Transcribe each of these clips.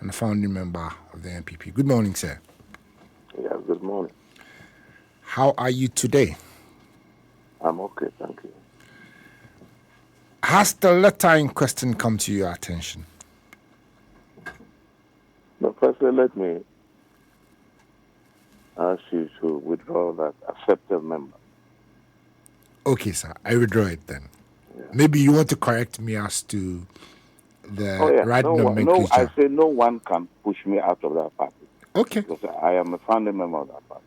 and a founding member of the NPP. Good morning, sir. Yeah, good morning. How are you today? I'm okay, thank you. Has the letter in question come to your attention? But firstly, let me ask you to withdraw that accepted member. Okay, sir. I withdraw it then. Yeah. Maybe you want to correct me as to the right No, I nomenclature. say no one can push me out of that party Okay. because I am a founding member of that party.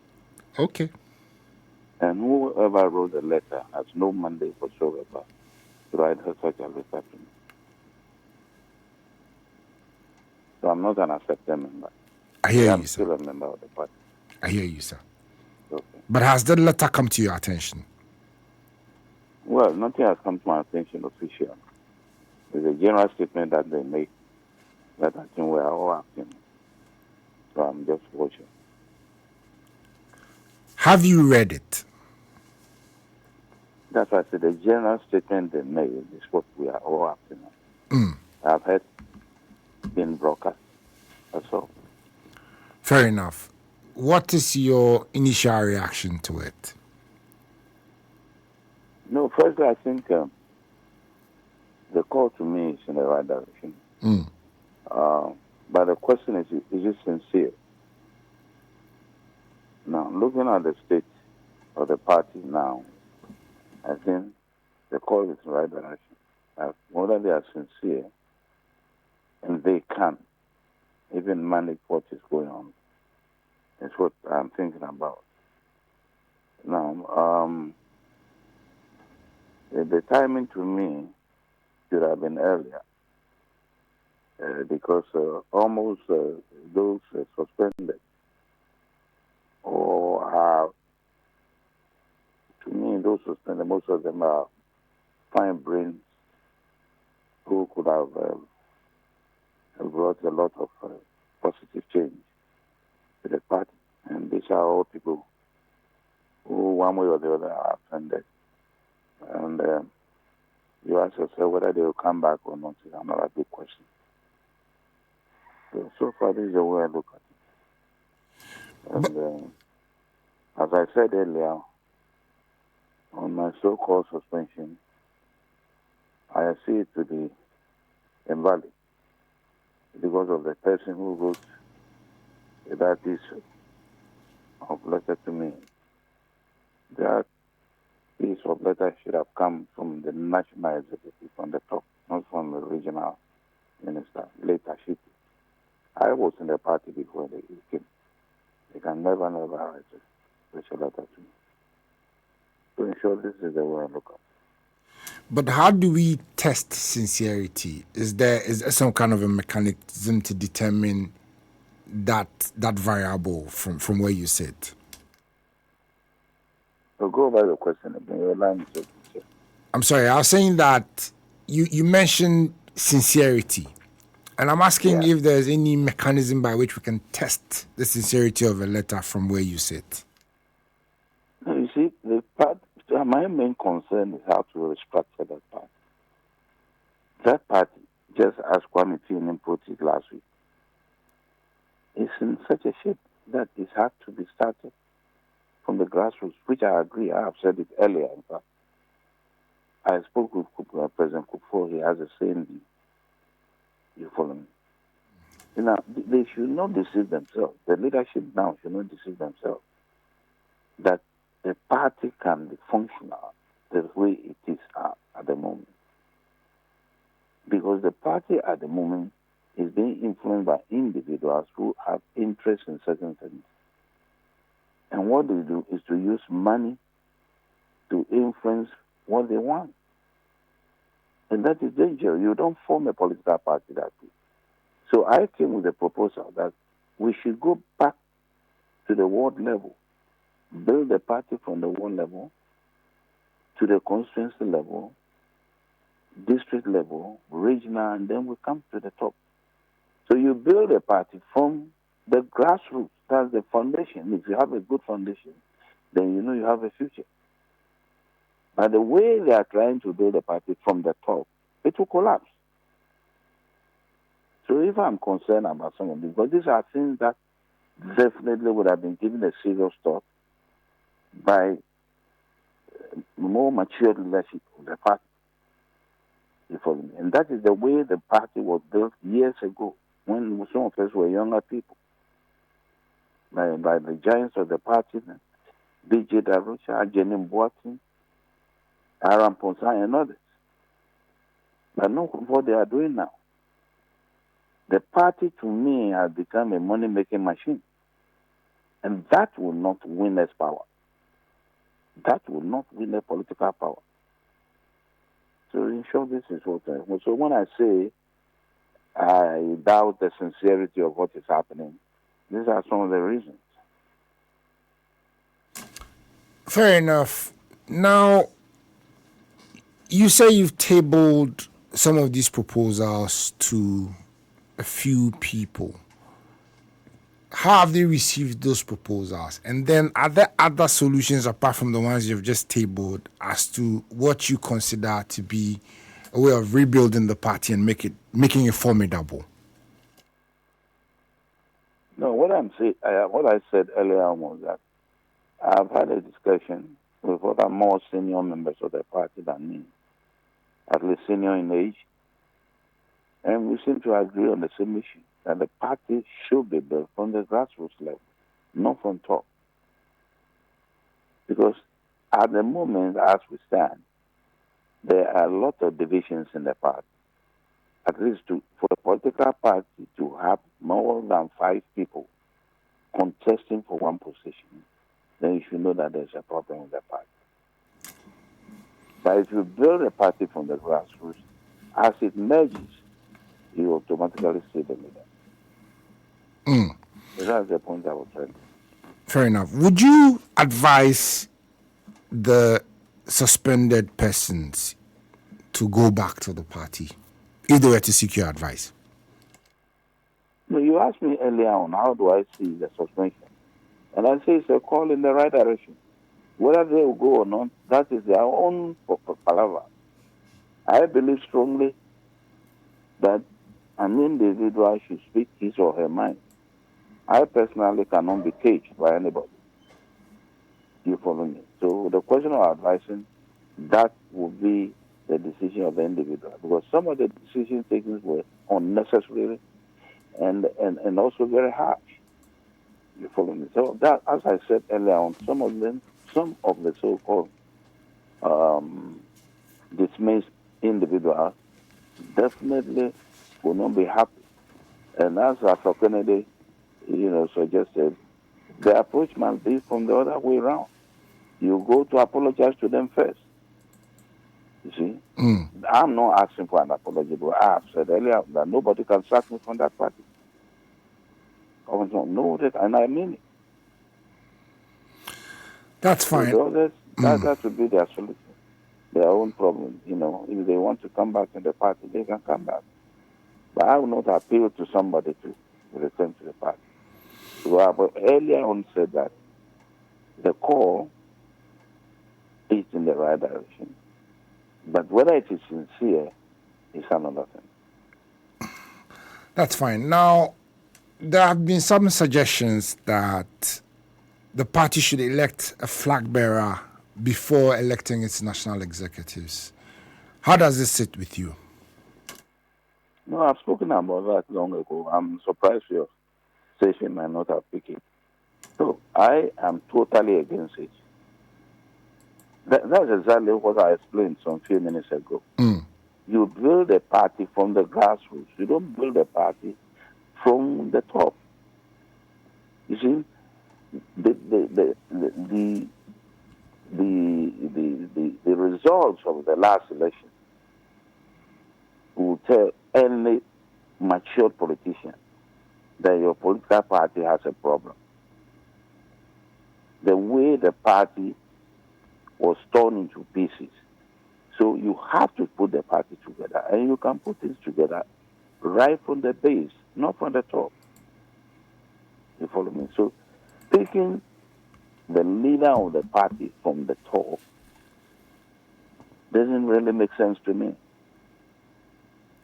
Okay. And whoever wrote the letter has no mandate whatsoever to write such a letter to me. So I'm not an accepted member. I hear I'm you, sir. still a member of the party. I hear you, sir. Okay. But has the letter come to your attention? Well, nothing has come to my attention officially. There's a general statement that they make that I think we are all acting. So I'm just watching. Have you read it? That's why I said the general statement they made is what we are all acting on. I've heard being broadcast. That's all. Fair enough. What is your initial reaction to it? No, firstly, I think the call to me is in the right direction. But the question is it sincere? Now, looking at the state of the party now, I think the call is in the right direction. Whether they are sincere and they can even manage what is going on is what I'm thinking about. Now, the timing to me should have been earlier because almost those suspended or are, to me, those suspended, most of them are fine brains who could have brought a lot of positive change to the party. And these are all people who, one way or the other, are offended. And you ask yourself whether they will come back or not is another big question. So far, this is the way I look at it. And as I said earlier, on my so-called suspension, I see it to be invalid because of the person who wrote that issue of letter to me. That piece of letter should have come from the national executive from the top, not from the regional minister, later Shipi. I was in the party before they came. They can never write a special letter to me. So in short, this is the way I look at it. But how do we test sincerity? Is there some kind of a mechanism to determine that variable from where you sit? So go over the question again. Your line is so sincere. I'm sorry, I was saying that you mentioned sincerity. And I'm asking if there's any mechanism by which we can test the sincerity of a letter from where you sit. Now, you see, my main concern is how to restructure that party. That party, just as Kwame Tinin put it last week, is in such a shape that it has to be started from the grassroots, which I agree. I have said it earlier, in fact. I spoke with President Kufuor. He has the same view. You follow me? Now, they should not deceive themselves. The leadership now should not deceive themselves that the party can be functional the way it is at the moment. Because the party at the moment is being influenced by individuals who have interest in certain things. And what they do is to use money to influence what they want. And that is dangerous. You don't form a political party that way. So I came with a proposal that we should go back to the ward level, build the party from the ward level to the constituency level, district level, regional, and then we come to the top. So you build a party from the grassroots. That's the foundation. If you have a good foundation, then you know you have a future. But the way they are trying to build a party from the top, it will collapse. So if I'm concerned about some of this, because these are things that definitely would have been given a serious thought by more mature leadership of the party. You follow me? And that is the way the party was built years ago when some of us were younger people. By the giants of the party, B.J. Darusha, Jenny Boatin, Aaron Ponsa, and others. But look what they are doing now. The party, to me, has become a money-making machine. And that will not win us power. That will not win us political power. So in short, this is what I... So when I say I doubt the sincerity of what is happening, these are some of the reasons. Fair enough. Now, you say you've tabled some of these proposals to a few people. How have they received those proposals? And then are there other solutions apart from the ones you've just tabled as to what you consider to be a way of rebuilding the party and making it formidable? No, what I said earlier on was that I've had a discussion with other more senior members of the party than me, at least senior in age, and we seem to agree on the same issue, that the party should be built from the grassroots level, not from top. Because at the moment, as we stand, there are a lot of divisions in the party. At least for a political party to have more than 5 people contesting for one position, then you should know that there's a problem with the party. But if you build a party from the grassroots, as it merges, you automatically see the leader. So that's the point I was trying to make. Fair enough. Would you advise the suspended persons to go back to the party if they were to seek your advice? No, you asked me earlier on, how do I see the suspension? And I say it's a call in the right direction. Whether they will go or not, that is their own palaver. I believe strongly that an individual should speak his or her mind. I personally cannot be caged by anybody. You follow me? So the question of advising, that will be the decision of the individual. Because some of the decisions taken were unnecessary and also very harsh. You follow me? So that, as I said earlier on, some of the so-called dismissed individuals definitely will not be happy. And as Afro Kennedy, suggested, the approach must be from the other way around. You go to apologize to them first. You see? I'm not asking for an apology, but I have said earlier that nobody can sack me from that party. I don't know that, and I mean it. That's fine. So the others, that would be their solution, their own problem. If they want to come back in the party, they can come back. But I will not appeal to somebody to return to the party. So I earlier on said that the call is in the right direction. But whether it is sincere is another thing. That's fine. Now, there have been some suggestions that the party should elect a flag bearer before electing its national executives. How does this sit with you? No, I've spoken about that long ago. I'm surprised your station might not have picked it. So I am totally against it. That's exactly what I explained some few minutes ago. You build a party from the grassroots. You don't build a party from the top. You see, the results of the last election will tell any mature politician that your political party has a problem. The way the party was torn into pieces. So you have to put the party together, and you can put things together right from the base, not from the top. You follow me? So picking the leader of the party from the top doesn't really make sense to me.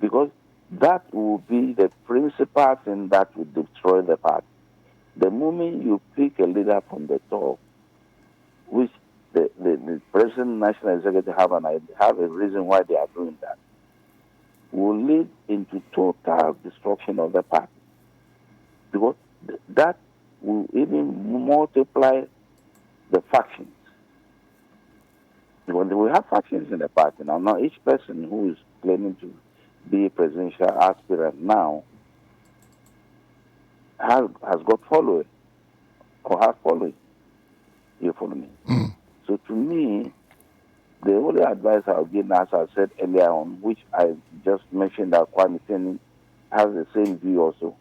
Because That will be the principal thing that will destroy the party. The moment you pick a leader from the top, which the president, national executive have a reason why they are doing that, will lead into total destruction of the party. Because that will even multiply the factions. Because we have factions in the party now. Now each person who is claiming to be a presidential aspirant now has got following or has following. You follow me? So to me, the only advice I'll give, as I said earlier on, which I just mentioned that Kwame Teni has the same view also,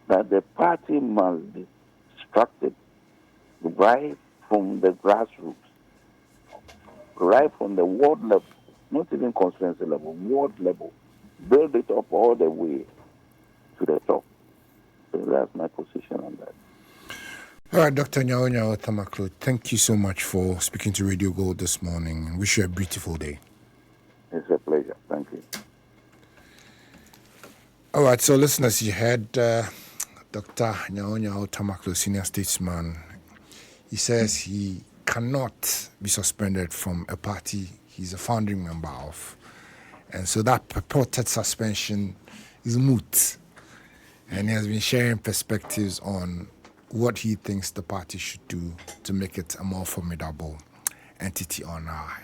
that the party must be structured right from the grassroots, right from the ward level, not even constituency level, ward level. Build it up all the way to the top. So that's my position on that. All right, Dr. Nyaho-Temakloe, thank you so much for speaking to Radio Gold this morning. Wish you a beautiful day. It's a pleasure. Thank you. All right, so listeners, you heard Dr. Nyaho-Temakloe, senior statesman. He says he cannot be suspended from a party he's a founding member of. And so that purported suspension is moot. And he has been sharing perspectives on what he thinks the party should do to make it a more formidable entity on our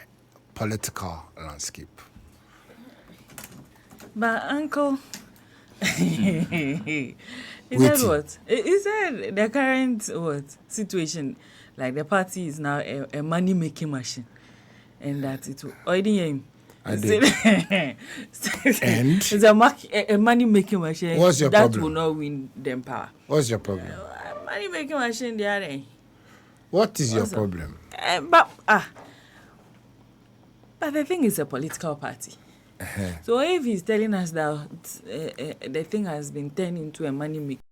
political landscape. But Uncle, is that what? Is that the current situation? Like the party is now a money-making machine, and that it will. I didn't hear him. I did. And it's a money-making machine. What's your that problem? Will not win them power. What's your problem? Money-making machine, the other. What is your problem? But the thing is a political party. So if he's telling us that the thing has been turned into a money-making